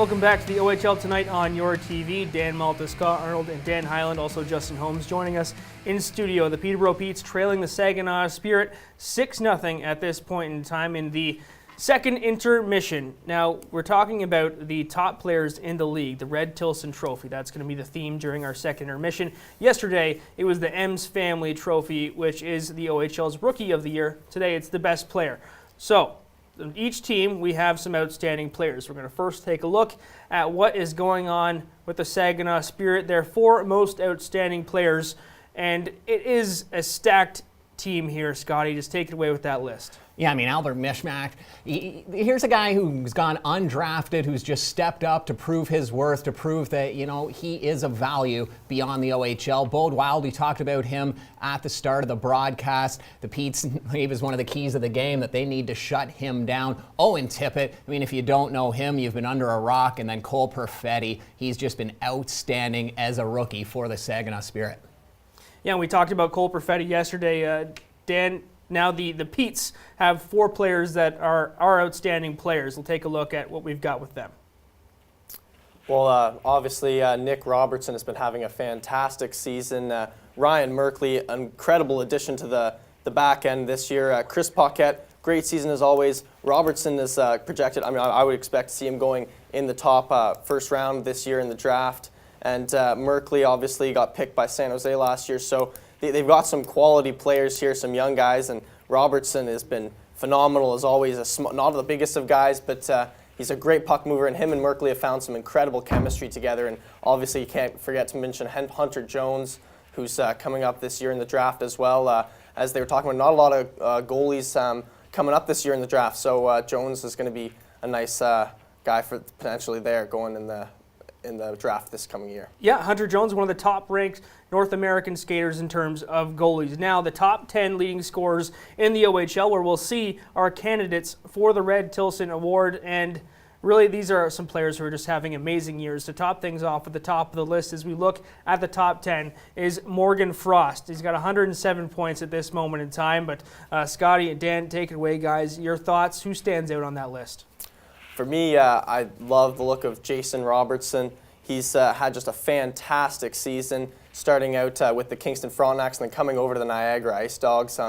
Welcome back to the OHL Tonight on your TV. Dan Malta, Scott Arnold, and Dan Hyland, also Justin Holmes, joining us in studio. The Peterborough Petes trailing the Saginaw Spirit 6-0 at this point in time in the second intermission. Now, we're talking about the top players in the league, the Red Tilson Trophy. That's going to be the theme during our second intermission. Yesterday, it was the Ems Family Trophy, which is the OHL's Rookie of the Year. Today, it's the Best Player. So, each team, we have some outstanding players. We're going to first take a look at what is going on with the Saginaw Spirit, their 4 most outstanding players, and it is a stacked team here. Scotty, just take it away with that list. Yeah, I mean, Albert Mishmak, here's a guy who's gone undrafted, who's just stepped up to prove his worth, to prove that, you know, he is of value beyond the OHL. Bode Wild, we talked about him at the start of the broadcast. The Petes believe is one of the keys of the game, that they need to shut him down. Owen Tippett, I mean, if you don't know him, you've been under a rock. And then Cole Perfetti, he's just been outstanding as a rookie for the Saginaw Spirit. Yeah, and we talked about Cole Perfetti yesterday. Dan, now the Petes have 4 players that are outstanding players. We'll take a look at what we've got with them. Well, obviously, Nick Robertson has been having a fantastic season. Ryan Merkley, incredible addition to the back end this year. Chris Paquette, great season as always. Robertson is projected, I mean, I would expect to see him going in the top first round this year in the draft. And Merkley obviously got picked by San Jose last year, so they've got some quality players here, some young guys, and Robertson has been phenomenal as always. Not the biggest of guys, but he's a great puck mover, and him and Merkley have found some incredible chemistry together. And obviously, you can't forget to mention Hunter Jones, who's coming up this year in the draft as well. As they were talking about, not a lot of goalies coming up this year in the draft, so Jones is going to be a nice guy for potentially there going in the draft this coming year. Yeah, Hunter Jones, one of the top-ranked North American skaters in terms of goalies. Now, the top 10 leading scorers in the OHL, where we'll see our candidates for the Red Tilson Award, and really these are some players who are just having amazing years. To top things off at the top of the list as we look at the top 10 is Morgan Frost. He's got 107 points at this moment in time, but Scotty and Dan, take it away, guys. Your thoughts, who stands out on that list? For me, I love the look of Jason Robertson. He's had just a fantastic season, starting out with the Kingston Frontenacs and then coming over to the Niagara Ice Dogs.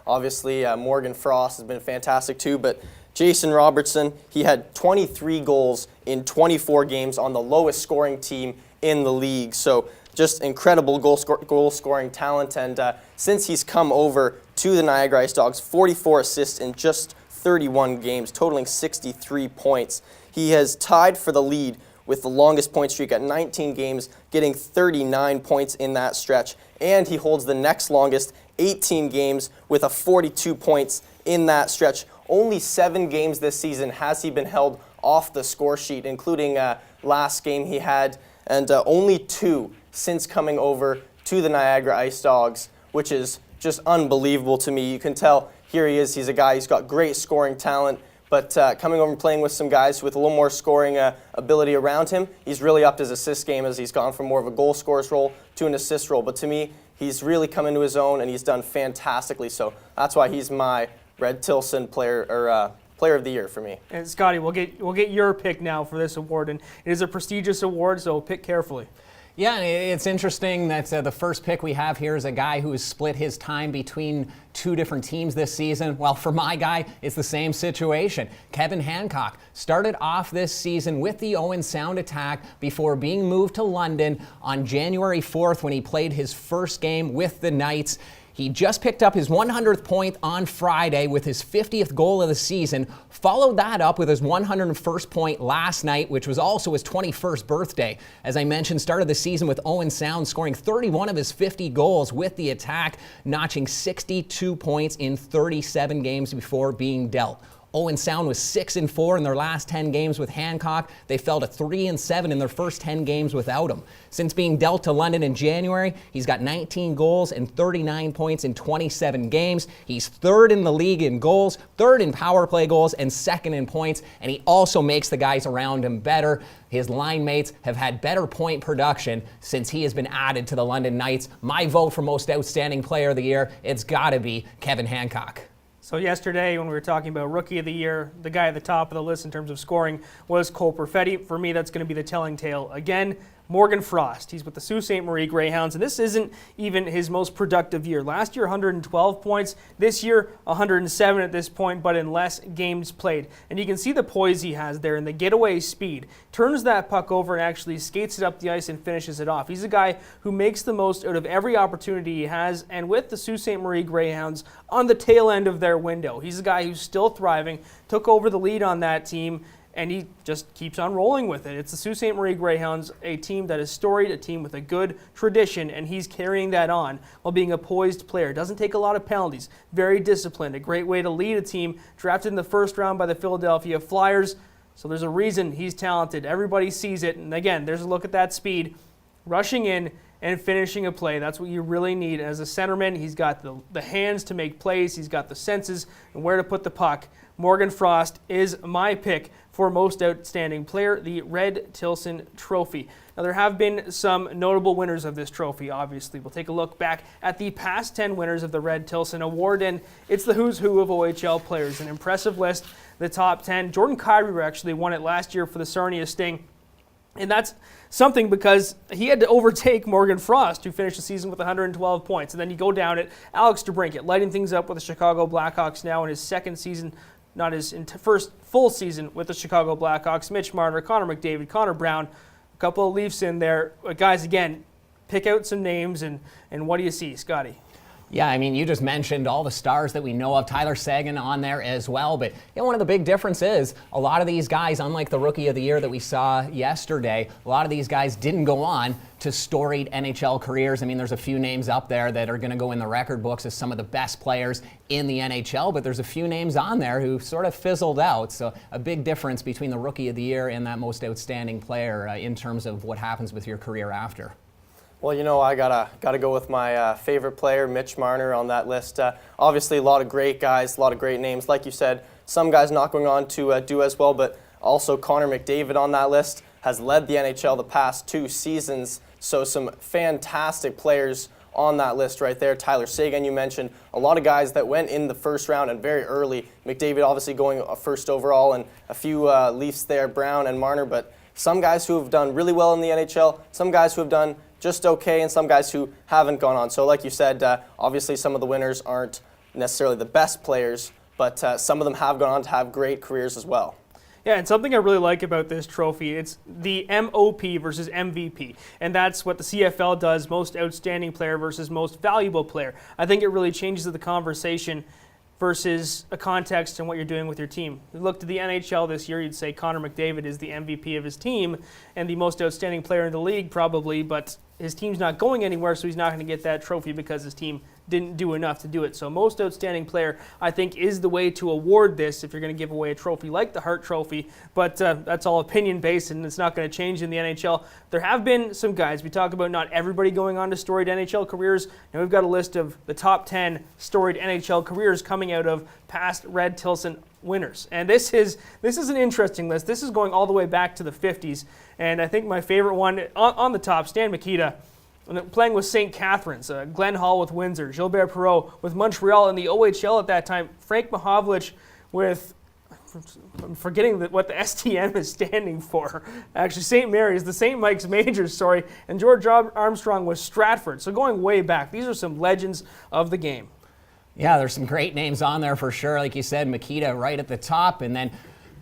Obviously, Morgan Frost has been fantastic too, but Jason Robertson, he had 23 goals in 24 games on the lowest scoring team in the league. So just incredible goal scoring talent. And since he's come over to the Niagara Ice Dogs, 44 assists in just 31 games, totaling 63 points. He has tied for the lead with the longest point streak at 19 games, getting 39 points in that stretch. And he holds the next longest, 18 games, with a 42 points in that stretch. Only 7 games this season has he been held off the score sheet, including last game he had, and only 2 since coming over to the Niagara Ice Dogs, which is just unbelievable to me. You can tell here he is. He's a guy who's got great scoring talent, but coming over and playing with some guys with a little more scoring ability around him, he's really upped his assist game as he's gone from more of a goal scorer's role to an assist role. But to me, he's really come into his own, and he's done fantastically. So that's why he's my Red Tilson player of the year for me. And Scotty, we'll get your pick now for this award, and it is a prestigious award, so pick carefully. Yeah, and it's interesting that the first pick we have here is a guy who has split his time between 2 different teams this season. Well, for my guy, it's the same situation. Kevin Hancock started off this season with the Owen Sound Attack before being moved to London on January 4th when he played his first game with the Knights. He just picked up his 100th point on Friday with his 50th goal of the season, followed that up with his 101st point last night, which was also his 21st birthday. As I mentioned, started the season with Owen Sound, scoring 31 of his 50 goals with the Attack, notching 62 points in 37 games before being dealt. Owen Sound was 6-4 in their last 10 games with Hancock. They fell to 3-7 in their first 10 games without him. Since being dealt to London in January, he's got 19 goals and 39 points in 27 games. He's 3rd in the league in goals, 3rd in power play goals, and 2nd in points. And he also makes the guys around him better. His line mates have had better point production since he has been added to the London Knights. My vote for most outstanding player of the year, it's got to be Kevin Hancock. So yesterday, when we were talking about Rookie of the Year, the guy at the top of the list in terms of scoring was Cole Perfetti. For me, that's going to be the telling tale again. Morgan Frost. He's with the Sault Ste. Marie Greyhounds, and this isn't even his most productive year. Last year, 112 points. This year, 107 at this point, but in less games played. And you can see the poise he has there and the getaway speed. Turns that puck over and actually skates it up the ice and finishes it off. He's a guy who makes the most out of every opportunity he has, and with the Sault Ste. Marie Greyhounds on the tail end of their window. He's a guy who's still thriving, took over the lead on that team, and he just keeps on rolling with it. It's the Sault Ste. Marie Greyhounds, a team that is storied, a team with a good tradition, and he's carrying that on while being a poised player. Doesn't take a lot of penalties, very disciplined, a great way to lead a team, drafted in the first round by the Philadelphia Flyers. So there's a reason he's talented. Everybody sees it, and again, there's a look at that speed, rushing in and finishing a play. That's what you really need as a centerman. He's got the hands to make plays. He's got the senses and where to put the puck. Morgan Frost is my pick for Most Outstanding Player, the Red Tilson Trophy. Now, there have been some notable winners of this trophy, obviously. We'll take a look back at the past 10 winners of the Red Tilson Award, and it's the who's who of OHL players. An impressive list, the top 10. Jordan Kyrou actually won it last year for the Sarnia Sting. And that's something because he had to overtake Morgan Frost, who finished the season with 112 points. And then you go down at Alex DeBrincat, lighting things up with the Chicago Blackhawks now in his second season, not his first full season with the Chicago Blackhawks. Mitch Marner, Connor McDavid, Connor Brown, a couple of Leafs in there. But guys, again, pick out some names, and what do you see, Scotty? Yeah, I mean, you just mentioned all the stars that we know of. Tyler Seguin on there as well. But one of the big differences is a lot of these guys, unlike the Rookie of the Year that we saw yesterday, a lot of these guys didn't go on to storied NHL careers. I mean, there's a few names up there that are going to go in the record books as some of the best players in the NHL, but there's a few names on there who sort of fizzled out. So a big difference between the Rookie of the Year and that Most Outstanding Player in terms of what happens with your career after. Well, I gotta go with my favorite player, Mitch Marner, on that list. Obviously, a lot of great guys, a lot of great names. Like you said, some guys not going on to do as well, but also Connor McDavid on that list has led the NHL the past 2 seasons. So some fantastic players on that list right there. Tyler Seguin, you mentioned, a lot of guys that went in the first round and very early. McDavid obviously going first overall, and a few Leafs there, Brown and Marner, but some guys who have done really well in the NHL, some guys who have done just okay, and some guys who haven't gone on. So like you said, obviously some of the winners aren't necessarily the best players, but some of them have gone on to have great careers as well. Yeah, and something I really like about this trophy, it's the MOP versus MVP, and that's what the CFL does, Most Outstanding Player versus Most Valuable Player. I think it really changes the conversation versus a context and what you're doing with your team. You look to the NHL this year, you'd say Connor McDavid is the MVP of his team and the most outstanding player in the league probably, but his team's not going anywhere, so he's not going to get that trophy because his team didn't do enough to do it. So Most Outstanding Player, I think, is the way to award this if you're going to give away a trophy like the Hart Trophy, but that's all opinion-based, and it's not going to change in the NHL. There have been some guys. We talk about not everybody going on to storied NHL careers. Now we've got a list of the top 10 storied NHL careers coming out of past Red Tilson winners. And this is an interesting list. This is going all the way back to the 50s, and I think my favorite one on the top, Stan Mikita, playing with St. Catharines, Glenn Hall with Windsor, Gilbert Perreault with Montreal in the OHL at that time, Frank Mahovlich with, I'm forgetting what the STM is standing for, actually St. Mary's, the St. Mike's Majors, sorry, and George Armstrong with Stratford. So going way back, these are some legends of the game. Yeah, there's some great names on there for sure. Like you said, Mikita right at the top, and then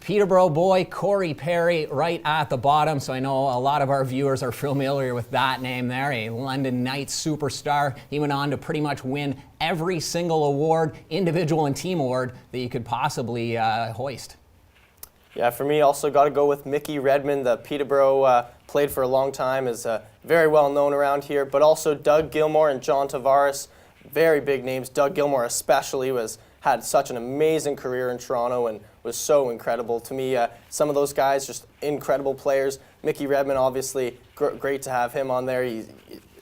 Peterborough boy Corey Perry right at the bottom. So I know a lot of our viewers are familiar with that name there, a London Knights superstar. He went on to pretty much win every single award, individual and team award, that you could possibly hoist. Yeah, for me, also got to go with Mickey Redmond. The Peterborough played for a long time, is very well known around here, but also Doug Gilmour and John Tavares, very big names. Doug Gilmour especially had such an amazing career in Toronto and was so incredible. To me, some of those guys, just incredible players. Mickey Redmond, obviously, great to have him on there. He's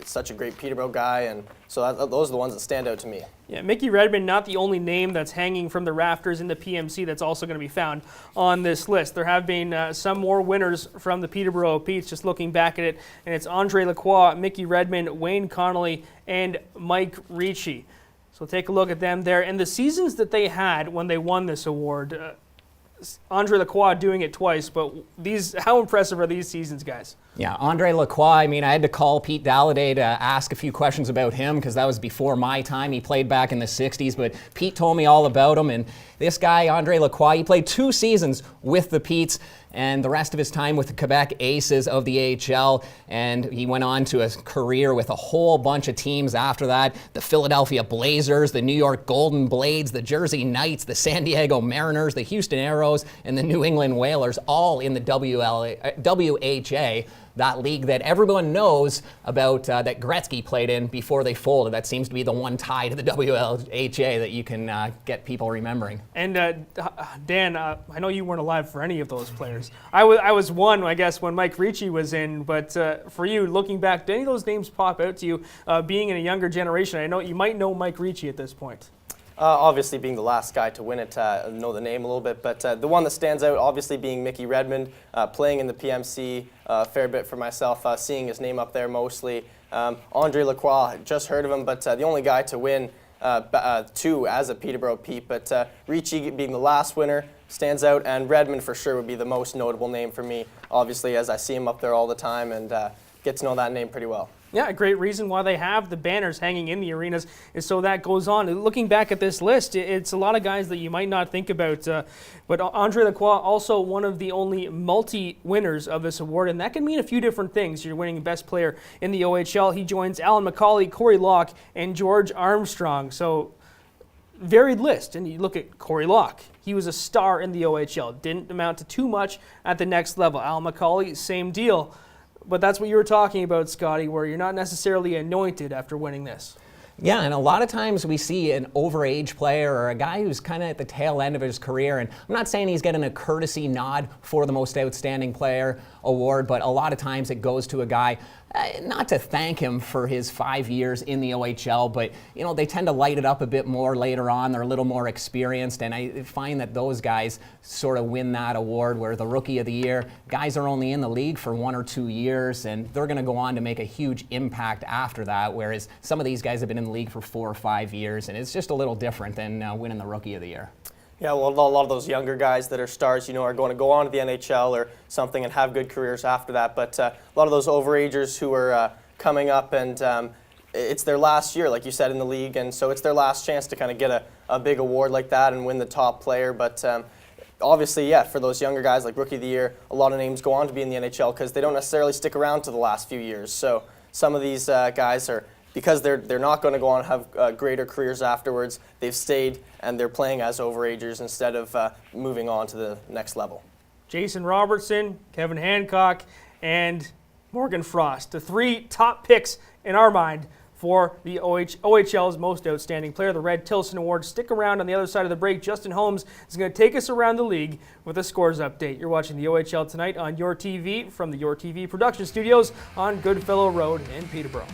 such a great Peterborough guy, and so those are the ones that stand out to me. Yeah, Mickey Redmond, not the only name that's hanging from the rafters in the PMC that's also going to be found on this list. There have been some more winners from the Peterborough Petes, just looking back at it, and it's Andre Lacroix, Mickey Redmond, Wayne Connolly, and Mike Ricci. So take a look at them there. And the seasons that they had when they won this award, Andre Lacroix doing it twice, but how impressive are these seasons, guys? Yeah, Andre Lacroix, I mean, I had to call Pete Dalladay to ask a few questions about him because that was before my time. He played back in the 60s, but Pete told me all about him. And this guy, Andre Lacroix, he played 2 seasons with the Petes and the rest of his time with the Quebec Aces of the AHL. And he went on to a career with a whole bunch of teams after that. The Philadelphia Blazers, the New York Golden Blades, the Jersey Knights, the San Diego Mariners, the Houston Aeros, and the New England Whalers, all in the WHA, that league that everyone knows about, that Gretzky played in before they folded. That seems to be the one tie to the WHA that you can get people remembering. And Dan, I know you weren't alive for any of those players. I was one, I guess, when Mike Ricci was in, but for you, looking back, did any of those names pop out to you being in a younger generation? I know you might know Mike Ricci at this point. Obviously, being the last guy to win it, know the name a little bit, but the one that stands out, obviously, being Mickey Redmond, playing in the PMC a fair bit for myself, seeing his name up there mostly. Andre Lacroix, just heard of him, but the only guy to win 2 as a Peterborough Pete, but Ricci being the last winner stands out, and Redmond for sure would be the most notable name for me, obviously, as I see him up there all the time and get to know that name pretty well. Yeah, a great reason why they have the banners hanging in the arenas is so that goes on. Looking back at this list, it's a lot of guys that you might not think about, but Andre Lacroix also one of the only multi-winners of this award, and that can mean a few different things. You're winning best player in the OHL. He joins Alan McCauley, Corey Locke, and George Armstrong. So varied list, and you look at Corey Locke. He was a star in the OHL, didn't amount to too much at the next level. Alan McCauley, same deal. But that's what you were talking about, Scotty, where you're not necessarily anointed after winning this. Yeah, and a lot of times we see an overage player or a guy who's kind of at the tail end of his career, and I'm not saying he's getting a courtesy nod for the Most Outstanding Player award, but a lot of times it goes to a guy, not to thank him for his 5 years in the OHL, but they tend to light it up a bit more later on. They're a little more experienced, and I find that those guys sort of win that award, where the Rookie of the Year, guys are only in the league for 1 or 2 years, and they're going to go on to make a huge impact after that, whereas some of these guys have been in the league for 4 or 5 years, and it's just a little different than winning the Rookie of the Year. Yeah, well, a lot of those younger guys that are stars, are going to go on to the NHL or something and have good careers after that. But a lot of those overagers who are coming up, and it's their last year, like you said, in the league, and so it's their last chance to kind of get a big award like that and win the top player. But obviously, yeah, for those younger guys like Rookie of the Year, a lot of names go on to be in the NHL because they don't necessarily stick around to the last few years. So some of these guys are, because they're not going to go on and have greater careers afterwards, they've stayed and they're playing as overagers instead of moving on to the next level. Jason Robertson, Kevin Hancock, and Morgan Frost, the 3 top picks in our mind for the OHL's Most Outstanding Player, the Red Tilson Award. Stick around on the other side of the break. Justin Holmes is going to take us around the league with a scores update. You're watching the OHL Tonight on Your TV from the Your TV production studios on Goodfellow Road in Peterborough.